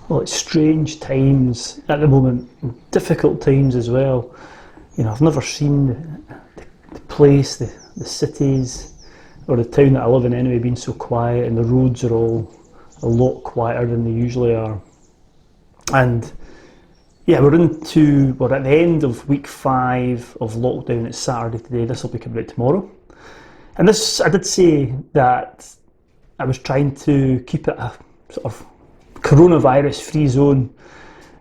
well, it's strange times at the moment, difficult times as well. You know, I've never seen the place, the cities, or the town that I live in anyway, being so quiet, and the roads are all a lot quieter than they usually are. And yeah, we're at the end of week 5 of lockdown. It's Saturday today. This will be coming out tomorrow. And this, I did say that I was trying to keep it a sort of coronavirus-free zone,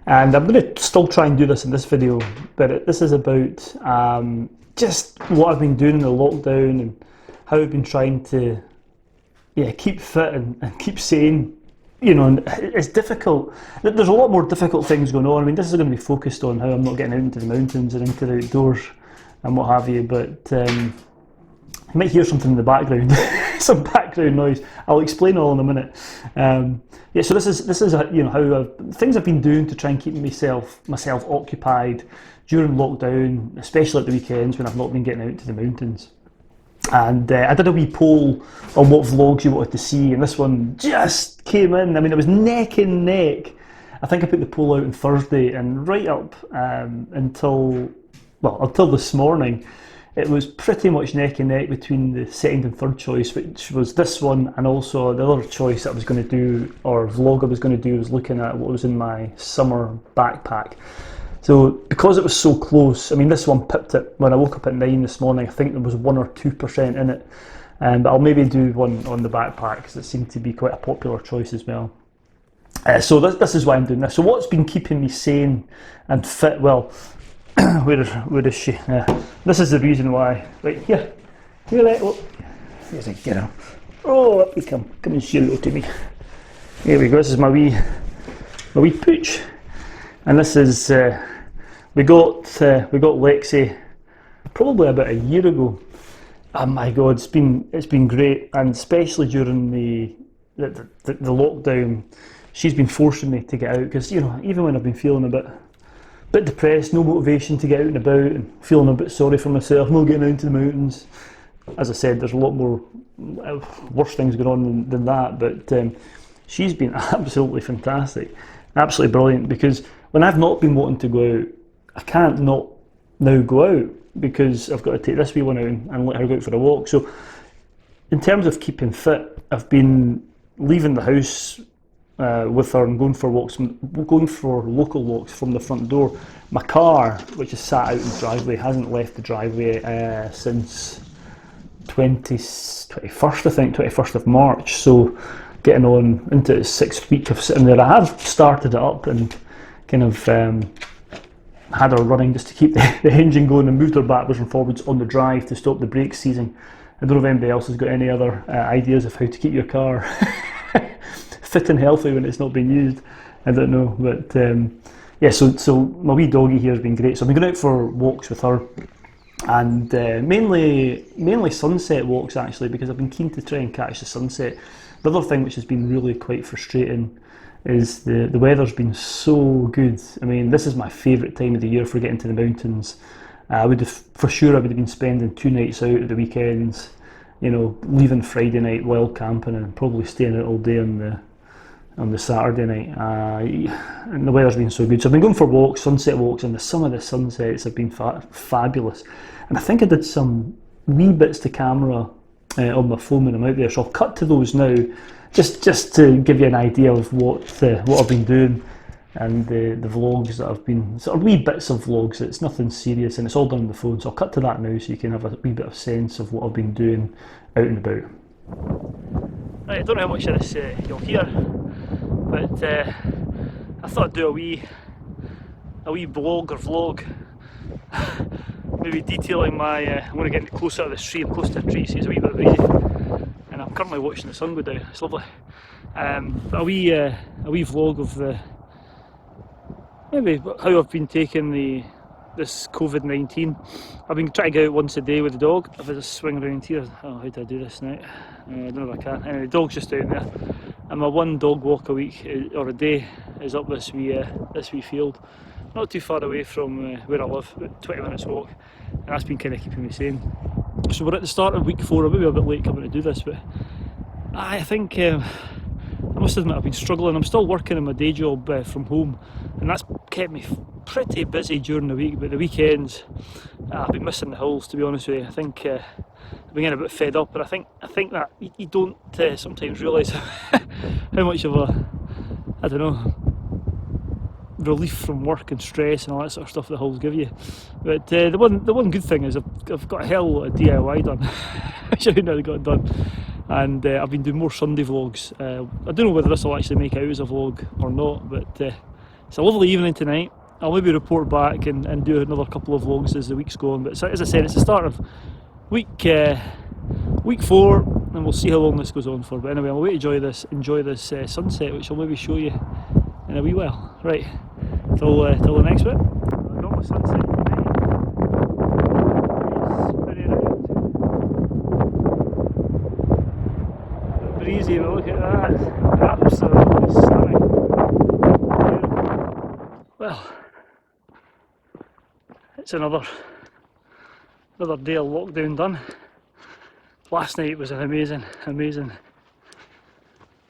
and I'm going to still try and do this in this video. But this is about just what I've been doing in the lockdown and how I've been trying to, keep fit and keep sane. You know, it's difficult. There's a lot more difficult things going on. I mean, this is going to be focused on how I'm not getting out into the mountains and into the outdoors and what have you. But you might hear something in the background, some background noise. I'll explain all in a minute. So this is how things I've been doing to try and keep myself occupied during lockdown, especially at the weekends when I've not been getting out to the mountains. And I did a wee poll on what vlogs you wanted to see, and this one just came in. I mean, it was neck and neck. I think I put the poll out on Thursday, and right up until this morning, it was pretty much neck and neck between the second and third choice, which was this one, and also the other choice that I was going to do, or vlog I was going to do, was looking at what was in my summer backpack. So because it was so close, I mean, this one pipped it when I woke up at 9 this morning. I think there was 1 or 2% in it, but I'll maybe do one on the backpack because it seemed to be quite a popular choice as well. So this is why I'm doing this. So what's been keeping me sane and fit? Well, where is she? This is the reason why. Right here, here's a girl. Oh, up you come and say hello to me. Here we go. This is my wee pooch, and this is we got Lexi probably about a year ago. Oh my God, it's been great, and especially during the lockdown, she's been forcing me to get out because, you know, even when I've been feeling a bit depressed, no motivation to get out and about, and feeling a bit sorry for myself, not getting out into the mountains. As I said, there's a lot more worse things going on than that, but she's been absolutely fantastic, absolutely brilliant, because when I've not been wanting to go out, I can't not now go out because I've got to take this wee one out and let her go out for a walk. So in terms of keeping fit, I've been leaving the house with her and going for local walks from the front door. My car, which is sat out in the driveway, hasn't left the driveway since 21st of March. So getting on into its 6th week of sitting there. I have started it up and kind of had her running just to keep the engine going, and moved her backwards and forwards on the drive to stop the brakes seizing. I don't know if anybody else has got any other ideas of how to keep your car fit and healthy when it's not being used. I don't know, but so my wee doggy here has been great. So I've been going out for walks with her, and mainly sunset walks actually, because I've been keen to try and catch the sunset. The other thing which has been really quite frustrating is the weather's been so good. I mean, this is my favourite time of the year for getting to the mountains. I would have been spending 2 nights out at the weekends, you know, leaving Friday night wild camping and probably staying out all day on the Saturday night. And the weather's been so good. So I've been going for walks, sunset walks, and some of the sunsets have been fabulous. And I think I did some wee bits to camera on my phone when I'm out there, so I'll cut to those now, just to give you an idea of what I've been doing, and the vlogs that I've been, sort of wee bits of vlogs. It's nothing serious, and it's all done on the phone, so I'll cut to that now so you can have a wee bit of sense of what I've been doing out and about. Right, I don't know how much of this you'll hear, but I thought I'd do a wee blog or vlog, maybe detailing my, I'm going to get closer to this tree. I'm close to a tree, so it's a wee bit breezy, and I'm currently watching the sun go down. It's lovely. But a wee vlog of maybe how I've been taking this COVID-19. I've been trying to get out once a day with the dog. If I just swing around here, how do I do this now? I don't know if I can. Anyway, the dog's just down there, and my one dog walk a week or a day is up this wee field, not too far away from where I live, about 20 minutes walk, and that's been kind of keeping me sane. So we're at the start of week 4. I'm maybe a bit late coming to do this, but I think I'm must admit I've been struggling. I'm still working in my day job from home, and that's kept me pretty busy during the week, but the weekends I've been missing the hills, to be honest with you. I think I've been getting a bit fed up, and I think that you don't sometimes realise how much of a, I don't know, relief from work and stress and all that sort of stuff the hills give you. But the one good thing is I've got a hell of a lot of DIY done, which I hadn't really got done, and I've been doing more Sunday vlogs. I don't know whether this will actually make out as a vlog or not, but it's a lovely evening tonight. I'll maybe report back and do another couple of vlogs as the week's going, but as I said, it's the start of week 4, and we'll see how long this goes on for. But anyway, I'll wait to enjoy this sunset, which I'll maybe show you in a wee while. Right, till the next bit. I've got my sunset today. It's pretty round. Breezy, but look at that. Absolutely stunning. Well, it's another day of lockdown done. Last night was an amazing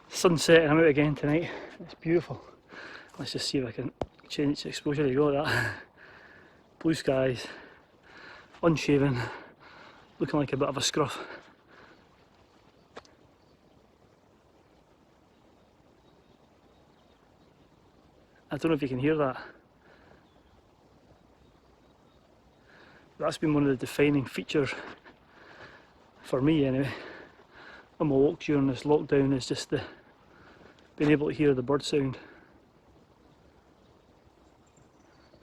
sunset, and I'm out again tonight. It's beautiful. Let's just see if I can change the exposure. There you go, that. Blue skies, unshaven, looking like a bit of a scruff. I don't know if you can hear that. That's been one of the defining features for me anyway on my walk during this lockdown, is just being able to hear the bird sound.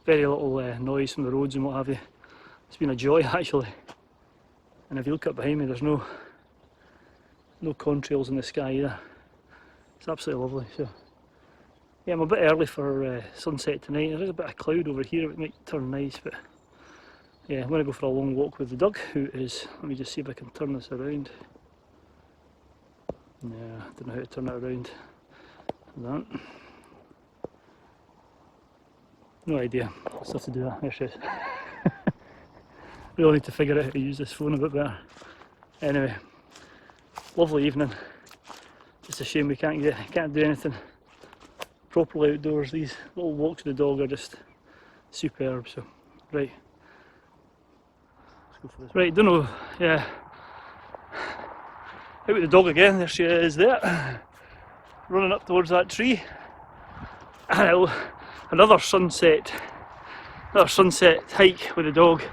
Very little noise from the roads and what have you. It's been a joy actually. And if you look up behind me, there's no contrails in the sky either. It's absolutely lovely. So yeah, I'm a bit early for sunset tonight. There is a bit of cloud over here, it might turn nice, but yeah, I'm going to go for a long walk with the dog, who is, let me just see if I can turn this around. Yeah, I don't know how to turn it around. That. No idea, I'll still have to do that. There she is. Really need to figure out how to use this phone a bit better. Anyway, lovely evening. It's a shame we can't do anything properly outdoors. These little walks with the dog are just superb. So, right. Let's go for this. Right, don't know. Yeah. Out with the dog again. There she is. There, running up towards that tree. And another sunset hike with the dog.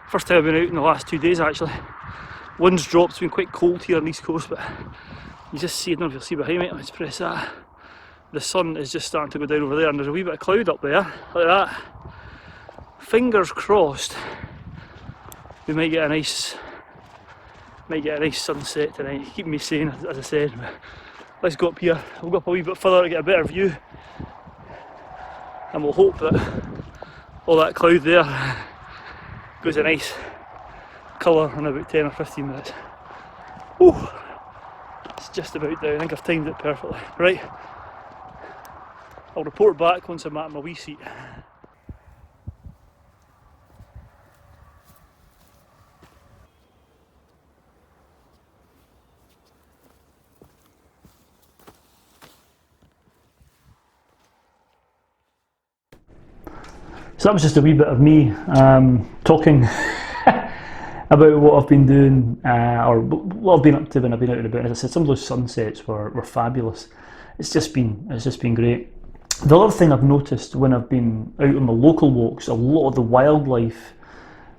First time I've been out in the last 2 days actually. Wind's dropped. It's been quite cold here on the East Coast, but you just see, I don't know if you'll see behind me. Let's press that. The sun is just starting to go down over there, and there's a wee bit of cloud up there, like that. Fingers crossed we might get a nice sunset tonight. Keep me sane, as I said. Let's go up here. We'll go up a wee bit further to get a better view, and we'll hope that all that cloud there goes a nice colour in about 10 or 15 minutes. Ooh, it's just about down. I think I've timed it perfectly. Right, I'll report back once I'm at my wee seat. So that was just a wee bit of me talking about what I've been doing, or what I've been up to when I've been out and about. As I said, some of those sunsets were fabulous. It's just been great. The other thing I've noticed when I've been out on my local walks, a lot of the wildlife,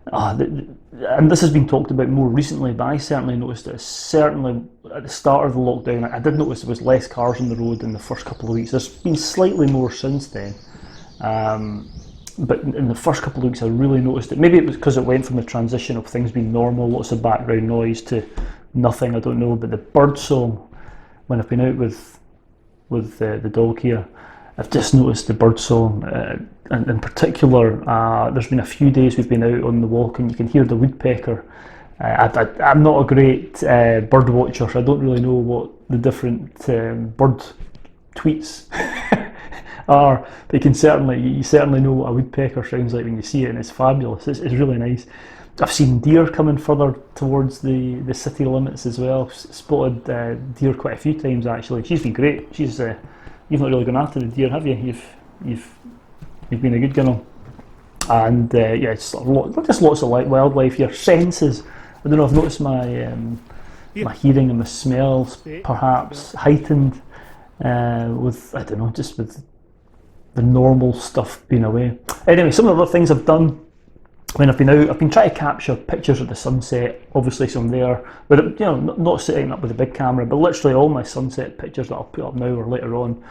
and this has been talked about more recently, but I certainly noticed it. Certainly at the start of the lockdown, I did notice there was less cars on the road in the first couple of weeks. There's been slightly more since then. But in the first couple of weeks I really noticed it. Maybe it was because it went from the transition of things being normal, lots of background noise, to nothing, I don't know. But the bird song, when I've been out with the dog here, I've just noticed the bird song. And in particular, there's been a few days we've been out on the walk and you can hear the woodpecker. I'm not a great bird watcher, so I don't really know what the different bird tweets are, but you certainly know what a woodpecker sounds like when you see it, and it's fabulous. It's really nice. I've seen deer coming further towards the city limits as well. Spotted deer quite a few times actually. She's been great. She's you've not really gone after the deer, have you? You've been a good girl. And yeah, just lots of wildlife. Your senses. I don't know. I've noticed my hearing and my smells perhaps heightened with, I don't know, just with the normal stuff being away. Anyway, some of the other things I've done when I've been out, I've been trying to capture pictures of the sunset. Obviously some there, but you know, not sitting up with a big camera, but literally all my sunset pictures that I'll put up now or later on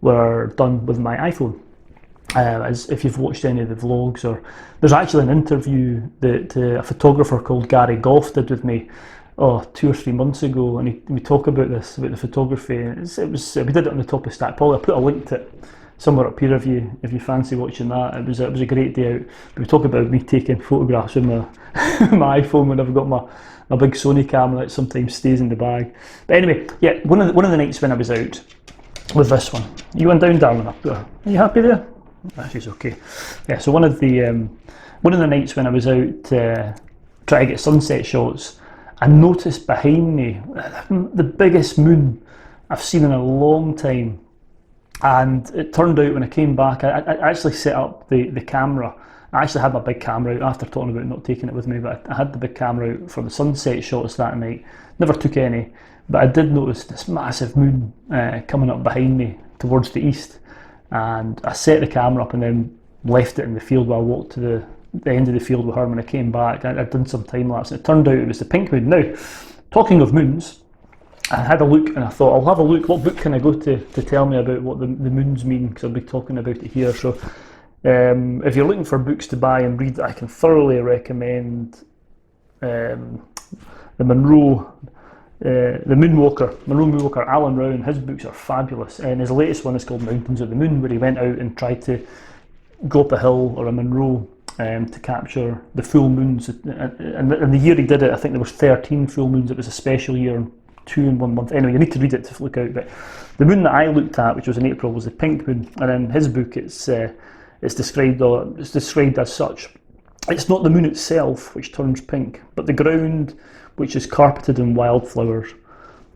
were done with my iPhone. As if you've watched any of the vlogs, or there's actually an interview that a photographer called Gary Goff did with me 2 or 3 months ago, and we talk about this, about the photography. We did it on the top of Stackpole. I put a link to it somewhere up here if you fancy watching that. It was a great day out. We talk about me taking photographs with my my iPhone when I've got my big Sony camera that sometimes stays in the bag. But anyway, yeah, one of the nights when I was out with this one, you went down, darling, up there. Are you happy there? She's okay. Yeah, so one of the nights when I was out trying to get sunset shots, I noticed behind me the biggest moon I've seen in a long time. And it turned out when I came back, I actually set up the camera. I actually had my big camera out after talking about not taking it with me, but I had the big camera out for the sunset shots that night. Never took any, but I did notice this massive moon coming up behind me towards the east. And I set the camera up and then left it in the field while I walked to the end of the field with her. When I came back, I'd done some time lapse, and it turned out it was the pink moon. Now, talking of moons, I had a look and I thought, I'll have a look. What book can I go to tell me about what the moons mean? Because I'll be talking about it here. So, if you're looking for books to buy and read, I can thoroughly recommend the Monroe Moonwalker, Alan Rowan. His books are fabulous, and his latest one is called Mountains of the Moon, where he went out and tried to go up a hill or a Monroe to capture the full moons. And the year he did it, I think there was 13 full moons. It was a special year, 2 in 1 month. Anyway, you need to read it to look out. But the moon that I looked at, which was in April, was the pink moon. And in his book, it's described as such. It's not the moon itself which turns pink, but the ground which is carpeted in wildflowers.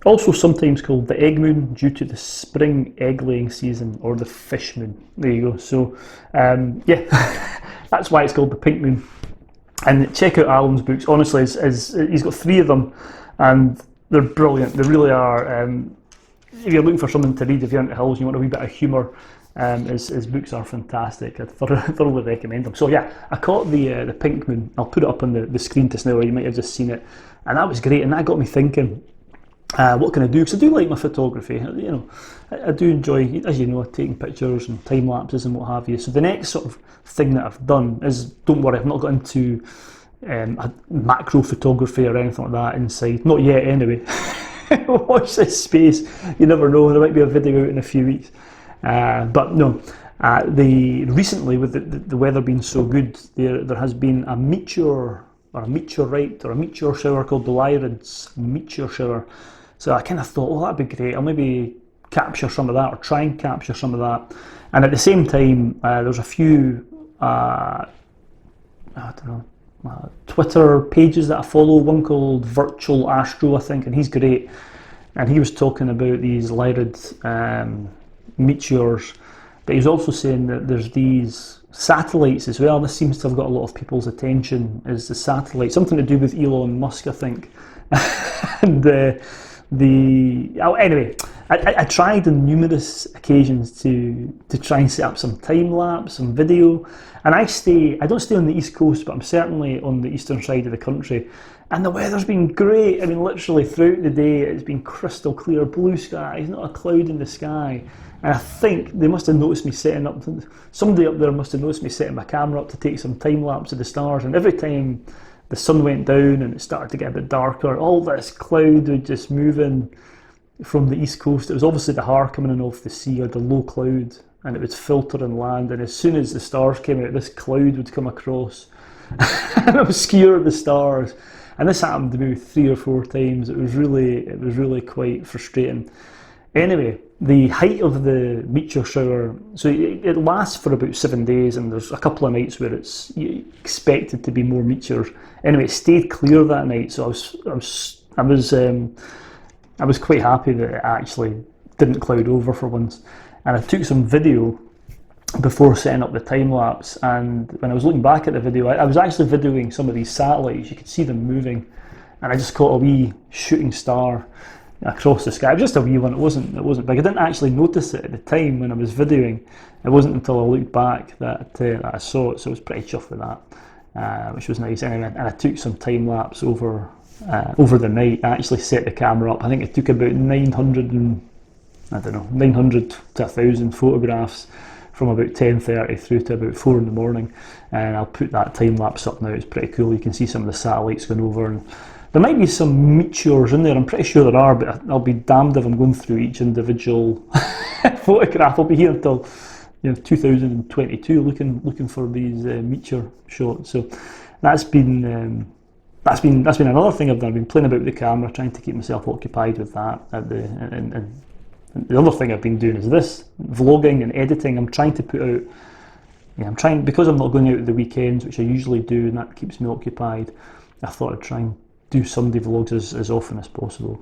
Also sometimes called the egg moon due to the spring egg laying season, or the fish moon. There you go. So yeah, that's why it's called the pink moon. And check out Alan's books. Honestly, he's got 3 of them, and they're brilliant. They really are. If you're looking for something to read, if you're into hills and you want a wee bit of humour, his books are fantastic. I thoroughly recommend them. So yeah, I caught the pink moon. I'll put it up on the screen just now, or you might have just seen it, and that was great. And that got me thinking, what can I do? Because I do like my photography. You know, I do enjoy, as you know, taking pictures and time lapses and what have you. So the next sort of thing that I've done is, don't worry, I've not got into macro photography or anything like that inside. Not yet, anyway. Watch this space. You never know. There might be a video out in a few weeks. But no, recently with the weather being so good, there has been a meteor or a meteorite or a meteor shower called the Lyrids meteor shower. So I kind of thought, oh, that'd be great. I'll maybe capture some of that, or try and capture some of that. And at the same time, there's a few Twitter pages that I follow. One called Virtual Astro, I think, and he's great. And he was talking about these Lyrid meteors, but he was also saying that there's these satellites as well. This seems to have got a lot of people's attention, is the satellite, something to do with Elon Musk, I think. And anyway, I tried on numerous occasions to try and set up some time lapse, some video, and I don't stay on the east coast, but I'm certainly on the eastern side of the country, and the weather's been great. I mean, literally throughout the day it's been crystal clear, blue skies, not a cloud in the sky. And I think they must have noticed me setting up, somebody up there must have noticed me setting my camera up to take some time lapse of the stars, and every time the sun went down and it started to get a bit darker, all this cloud would just move in from the east coast. It was obviously the Har coming in off the sea, or the low cloud, and it would filter and land, and as soon as the stars came out, this cloud would come across and obscure the stars. And this happened to me 3 or 4 times. It was really quite frustrating. Anyway, the height of the meteor shower, so it lasts for about 7 days, and there's a couple of nights where it's expected to be more meteors. Anyway, it stayed clear that night, so I was quite happy that it actually didn't cloud over for once. And I took some video before setting up the time lapse, and when I was looking back at the video, I was actually videoing some of these satellites. You could see them moving, and I just caught a wee shooting star across the sky. It was just a wee one. It wasn't big. I didn't actually notice it at the time when I was videoing. It wasn't until I looked back that I saw it. So I was pretty chuffed with that, which was nice. Anyway, and I took some time lapse over the night. I actually set the camera up. I think it took about 900 to 1,000 photographs from about 10:30 through to about 4 in the morning. And I'll put that time lapse up now. It's pretty cool. You can see some of the satellites going over, and there might be some meteors in there. I'm pretty sure there are, but I'll be damned if I'm going through each individual photograph. I'll be here until 2022 looking for these meteor shots. So that's been another thing I've done. I've been playing about with the camera, trying to keep myself occupied with that. And the other thing I've been doing is this, vlogging and editing. I'm trying to put out, because I'm not going out at the weekends, which I usually do, and that keeps me occupied. I thought I'd try and do Sunday vlogs as often as possible.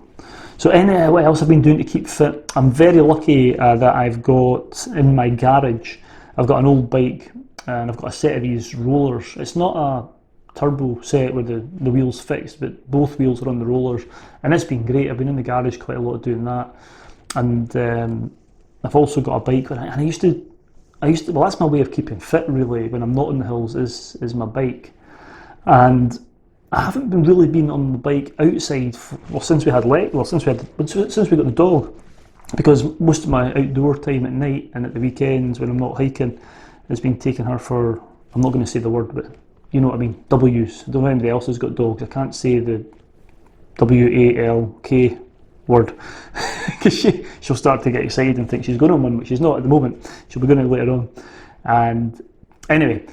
So anyway, what else I've been doing to keep fit? I'm very lucky that I've got in my garage, I've got an old bike, and I've got a set of these rollers. It's not a turbo set with the wheels fixed, but both wheels are on the rollers, and it's been great. I've been in the garage quite a lot doing that, and I've also got a bike, and I used to, well, that's my way of keeping fit really when I'm not in the hills, is my bike. And I haven't really been on the bike outside since we got the dog, because most of my outdoor time at night and at the weekends when I'm not hiking has been taking her for, I'm not going to say the word, but you know what I mean, W's. I don't know if anybody else has got dogs. I can't say the WALK word because she'll start to get excited and think she's going on one, which she's not at the moment. She'll be going to later on. And anyway,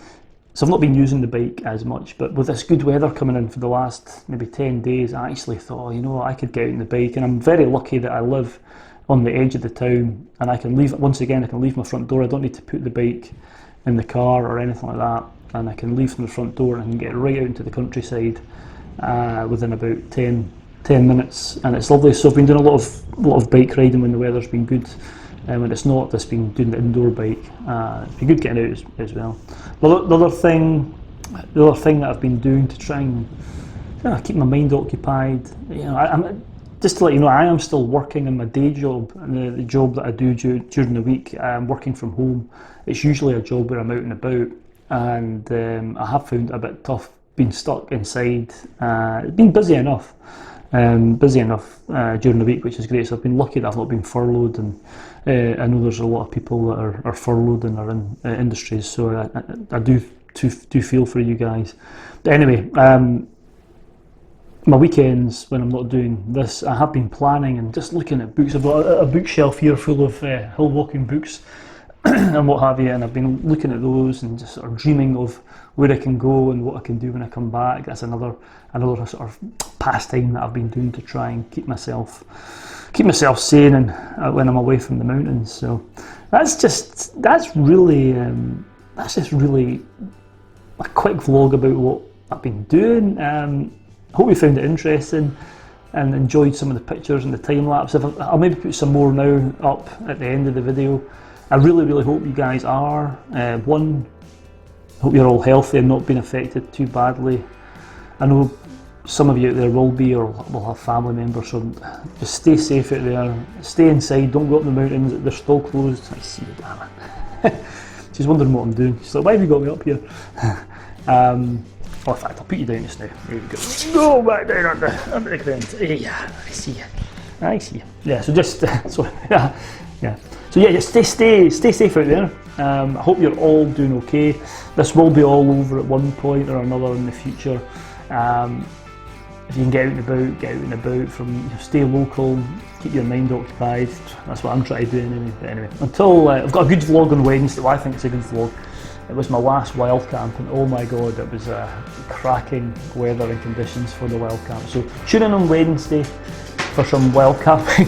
so I've not been using the bike as much, but with this good weather coming in for the last maybe 10 days, I actually thought, I could get out on the bike, and I'm very lucky that I live on the edge of the town, and I can leave my front door. I don't need to put the bike in the car or anything like that, and I can leave from the front door and I can get right out into the countryside within about 10 minutes, and it's lovely. So I've been doing a lot of bike riding when the weather's been good. When it's not, just been doing the indoor bike. It's been good getting out as well. The other thing that I've been doing to try and keep my mind occupied, I'm just to let you know, I am still working in my day job, and the job that I do during the week. I'm working from home. It's usually a job where I'm out and about, and I have found it a bit tough being stuck inside. It's been busy enough during the week, which is great. So I've been lucky that I've not been furloughed, and I know there's a lot of people that are furloughed and are in industries, so I do feel for you guys. But anyway, my weekends when I'm not doing this, I have been planning and just looking at books. I've got a bookshelf here full of hill walking books and what have you, and I've been looking at those and just sort of dreaming of where I can go and what I can do when I come back. That's another sort of pastime that I've been doing to try and keep myself sane and when I'm away from the mountains. So that's just really a quick vlog about what I've been doing. Hope you found it interesting and enjoyed some of the pictures and the time lapse. I'll maybe put some more now up at the end of the video. I really hope you guys are. Hope you're all healthy and not being affected too badly. I know some of you out there will be, or will have family members, so just stay safe out there. Stay inside, don't go up the mountains, they're still closed. I see you, damn it. She's wondering what I'm doing. She's like, why have you got me up here? In fact, I'll put you down just now. There you go. Go back down under the ground. Yeah, I see you. Yeah, so just, yeah. So yeah, just stay safe out there. I hope you're all doing okay. This will be all over at one point or another in the future. If you can get out and about, stay local, keep your mind occupied. That's what I'm trying to do anyway. Until I've got a good vlog on Wednesday. Well, I think it's a good vlog. It was my last wild camp, and oh my god, it was cracking weather and conditions for the wild camp. So tune in on Wednesday for some wild camping.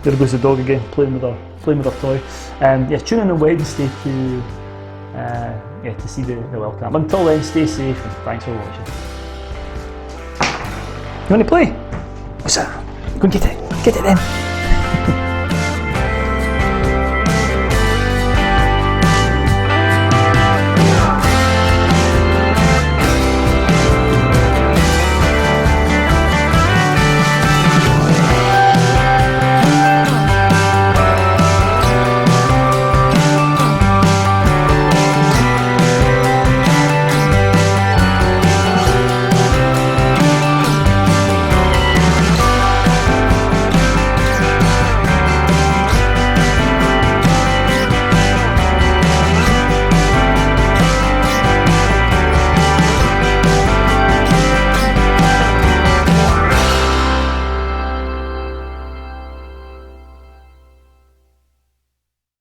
There goes the dog again, playing with her toy. Yeah, tune in on Wednesday to see the wild camp. Until then, stay safe and thanks for watching. You want to play? What's that? Go and get it then.